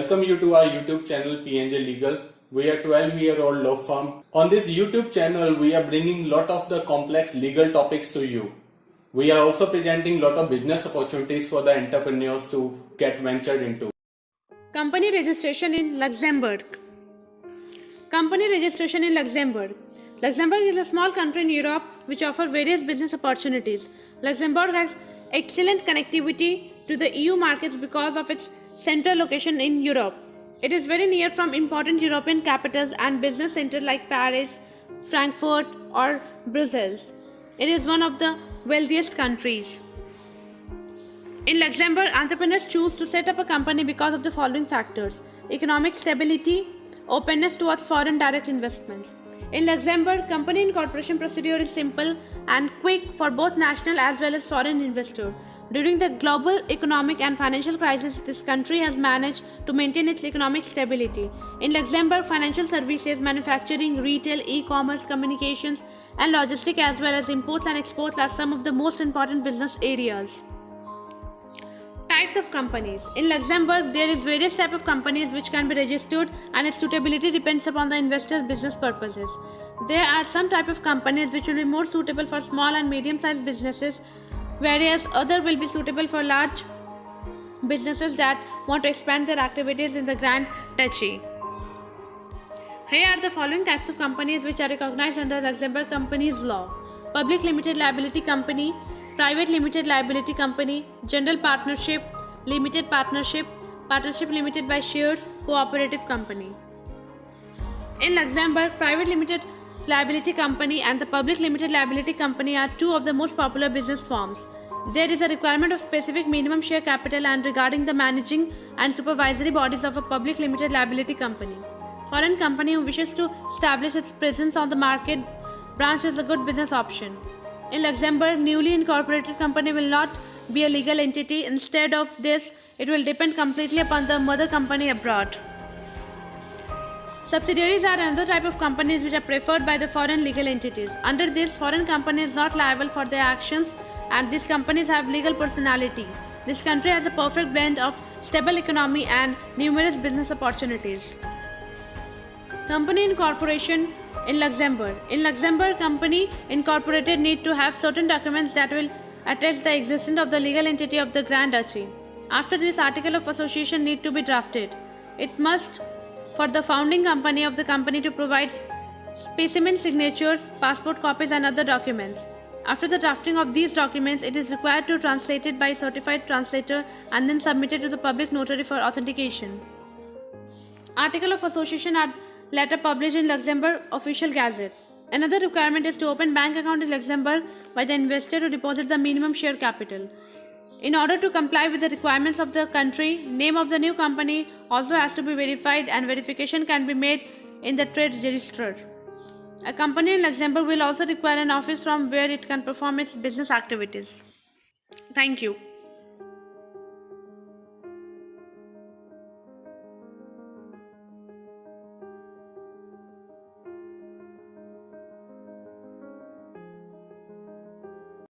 welcome you to our YouTube channel PNJ Legal. We are 12-year-old law firm. On this YouTube channel, we are bringing lot of the complex legal topics to you. We are also presenting lot of business opportunities for the entrepreneurs to get ventured into. Company registration in Luxembourg. Company registration in Luxembourg. Luxembourg is a small country in Europe which offers various business opportunities. Luxembourg has excellent connectivity to the EU markets because of its central location in Europe. It is very near from important European capitals and business centers like Paris, Frankfurt or Brussels. It is one of the wealthiest countries. In Luxembourg, entrepreneurs choose to set up a company because of the following factors: economic stability, openness towards foreign direct investments. In Luxembourg, company incorporation procedure is simple and quick for both national as well as foreign investors. During the global economic and financial crisis, this country has managed to maintain its economic stability. In Luxembourg, financial services, manufacturing, retail, e-commerce, communications, and logistics as well as imports and exports are some of the most important business areas. Types of companies. In Luxembourg, there is various types of companies which can be registered, and its suitability depends upon the investor's business purposes. There are some type of companies which will be more suitable for small and medium-sized businesses, whereas other will be suitable for large businesses that want to expand their activities in the Grand Duchy. Here are the following types of companies which are recognized under Luxembourg Companies Law: Public Limited Liability Company, Private Limited Liability Company, General Partnership, Limited Partnership, Partnership Limited by Shares, Cooperative Company. In Luxembourg, Private Limited Liability Company and the Public Limited Liability Company are two of the most popular business forms. There is a requirement of specific minimum share capital and regarding the managing and supervisory bodies of a Public Limited Liability Company. For a company who wishes to establish its presence on the market, branch is a good business option. In Luxembourg, newly incorporated company will not be a legal entity. Instead of this, it will depend completely upon the mother company abroad. Subsidiaries are another type of companies which are preferred by the foreign legal entities. Under this, foreign company is not liable for their actions, and these companies have legal personality. This country has a perfect blend of stable economy and numerous business opportunities. Company incorporation in Luxembourg. In Luxembourg, company incorporated need to have certain documents that will attest the existence of the legal entity of the Grand Duchy. After this, article of association need to be drafted. It must for the founding company of the company to provide specimen signatures, passport copies and other documents. After the drafting of these documents, it is required to translate it by a certified translator and then submit it to the public notary for authentication. Article of association are later published in Luxembourg Official Gazette. Another requirement is to open bank account in Luxembourg by the investor to deposit the minimum share capital. In order to comply with the requirements of the country, name of the new company also has to be verified, and verification can be made in the trade register. A company in Luxembourg will also require an office from where it can perform its business activities. Thank you.